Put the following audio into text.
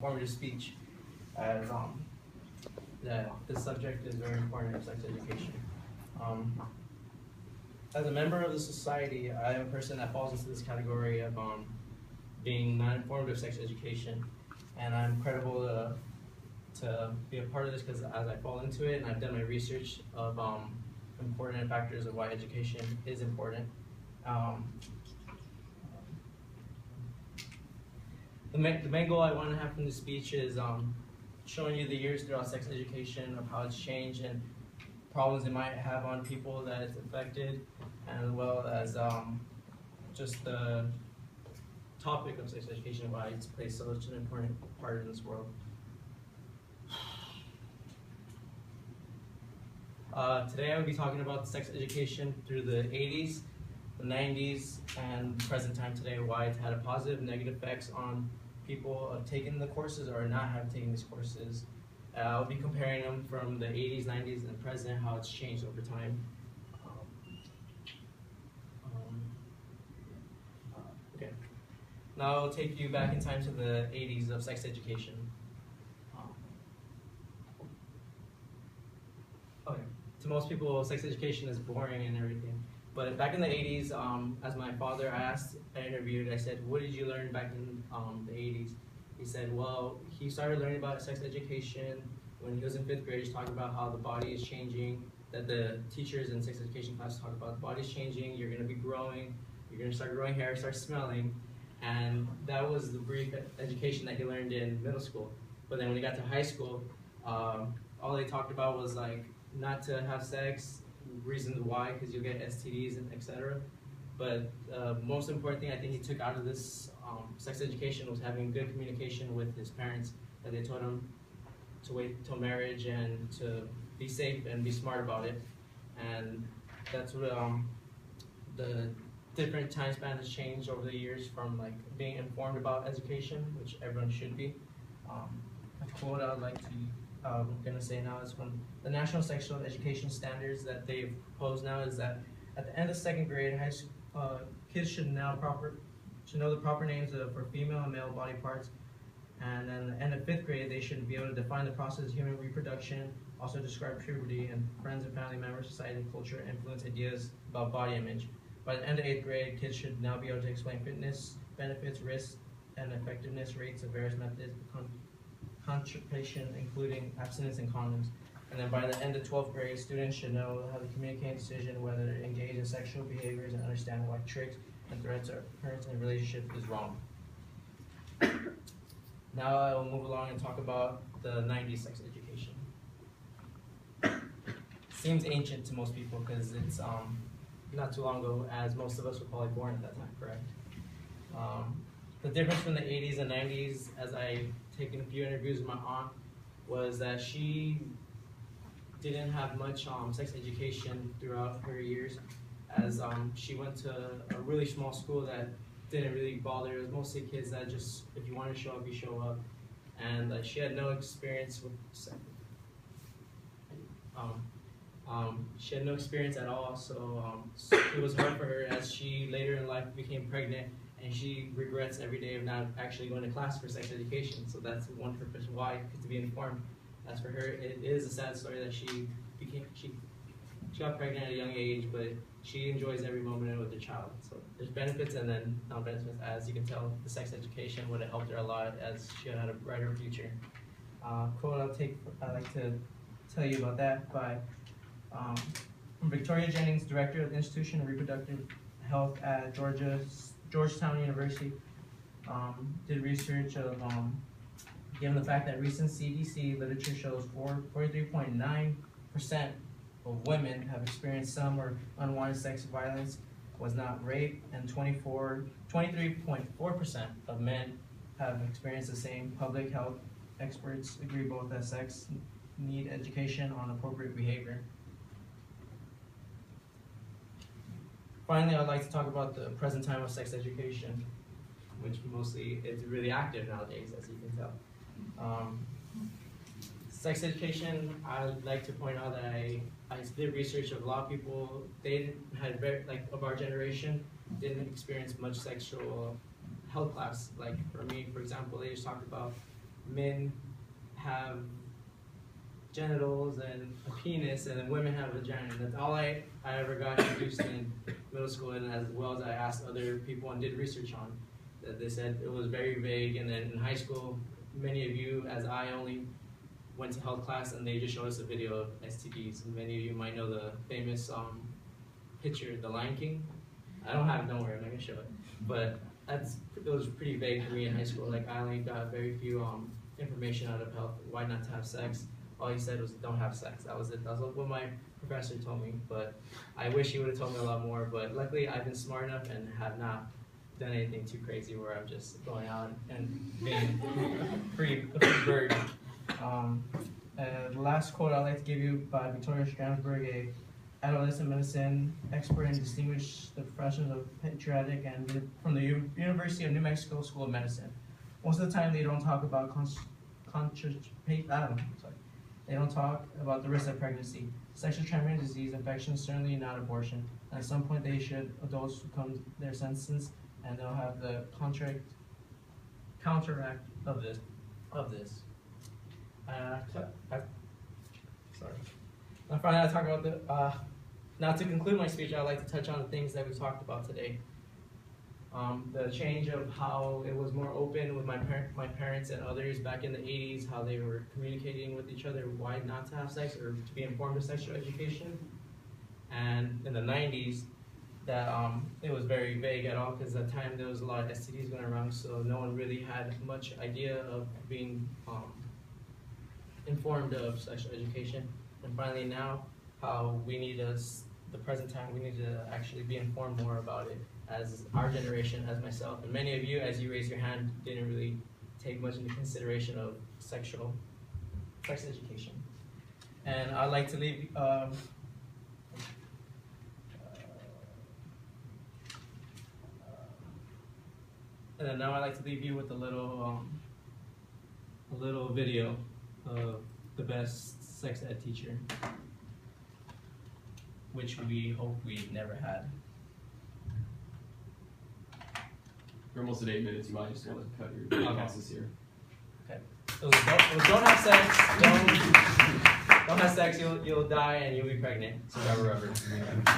formative speech, as that this subject is very important in sex education. As a member of the society, I am a person that falls into this category of being not informed of sex education, and I'm credible to be a part of this because as I fall into it and I've done my research of important factors of why education is important. The main goal I want to have from this speech is showing you the years throughout sex education of how it's changed and problems it might have on people that it's affected, as well as just the topic of sex education, why it's plays such an important part in this world. Today I will be talking about sex education through the 80s, the 90s, and present time today, why it's had a positive and negative effects on people of taking the courses or not have taken these courses. I'll be comparing them from the 80s, 90s, and present, how it's changed over time. Okay. Now I'll take you back in time to the 80s of sex education. Okay. To most people, sex education is boring and everything. But back in the 80s, as my father asked, I interviewed, I said, what did you learn back in the 80s? He said, well, he started learning about sex education when he was in 5th grade. He talked about how the body is changing, that the teachers in sex education class talk about the body's changing, you're going to be growing, you're going to start growing hair, start smelling. And that was the brief education that he learned in middle school. But then when he got to high school, all they talked about was like not to have sex, reasons why, because you'll get STDs and etc. But most important thing I think he took out of this sex education was having good communication with his parents, that they told him to wait till marriage and to be safe and be smart about it. And that's what the different time span has changed over the years, from like being informed about education, which everyone should be. A quote I would like to going to say now is from the National Sexual Education Standards that they've proposed now, is that at the end of 2nd grade, kids should know the proper names for female and male body parts, and then at the end of 5th grade, they should be able to define the process of human reproduction, also describe puberty, and friends and family members, society, and culture influence ideas about body image. By the end of 8th grade, kids should now be able to explain fitness, benefits, risks, and effectiveness rates of various methods of contraception, including abstinence and condoms. And then by the end of 12th grade, students should know how to communicate decision, whether to engage in sexual behaviors, and understand why tricks and threats or occurrence in a relationship is wrong. Now I will move along and talk about the 90s sex education. Seems ancient to most people because it's not too long ago, as most of us were probably born at that time, correct? The difference from the 80s and 90s, as I've taken a few interviews with my aunt, was that she didn't have much sex education throughout her years, as she went to a really small school that didn't really bother. It was mostly kids that just, if you want to show up, you show up. And she had no experience with sex. She had no experience at all, so it was hard for her as she later in life became pregnant, and she regrets every day of not actually going to class for sex education. So that's one purpose why, to be informed. As for her, it is a sad story that she got pregnant at a young age, but she enjoys every moment with the child. So there's benefits and then non-benefits. As you can tell, the sex education would have helped her a lot, as she had a brighter future. Quote I'd like to tell you about that by from Victoria Jennings, Director of the Institution of Reproductive Health at Georgetown University. Did research of given the fact that recent CDC literature shows 43.9% of women have experienced some or unwanted sex violence was not rape, and 23.4% of men have experienced the same. Public health experts agree both that sex need education on appropriate behavior. Finally, I'd like to talk about the present time of sex education, which mostly is really active nowadays, as you can tell. Sex education, I'd like to point out that I did research of a lot of people. They had of our generation, didn't experience much sexual health class. Like for me, for example, they just talked about men have genitals and a penis, and then women have a vagina. That's all I ever got introduced in middle school, and as well as I asked other people and did research on. That they said it was very vague, and then in high school, many of you, as I only went to health class, and they just showed us a video of STDs. And many of you might know the famous picture, The Lion King. I don't have it, don't worry, I'm not gonna show it. But it was pretty vague for me in high school. Like, I only got very few information out of health. Why not to have sex? All he said was don't have sex. That was it. That's what my professor told me. But I wish he would have told me a lot more. But luckily, I've been smart enough and have not done anything too crazy where I'm just going out and being a free bird. The last quote I'd like to give you by Victoria Stransberg, a adolescent medicine expert and distinguished the professions of pediatric and from the University of New Mexico School of Medicine. Most of the time, they don't talk about they don't talk about the risk of pregnancy, sexually transmitted disease, infection, certainly not abortion. And at some point, adults who come to their senses, and they'll have the counteract of this. Sorry. And finally, I talk about now to conclude my speech, I'd like to touch on the things that we talked about today. The change of how it was more open with my parents and others back in the 80s, how they were communicating with each other, why not to have sex or to be informed of sexual education. And in the 90s, that it was very vague at all, because at the time there was a lot of STDs going around, so no one really had much idea of being informed of sexual education. And finally now, how we need the present time, we need to actually be informed more about it, as our generation, as myself, and many of you, as you raised your hand, didn't really take much into consideration of sex education. And I'd like to leave and then now I'd like to leave you with a little video of the best sex ed teacher, which we hope we never had. We're almost at 8 minutes. You might just want to cut your passes here. Okay. So don't have sex. Don't have sex. You'll die and you'll be pregnant. So rubber.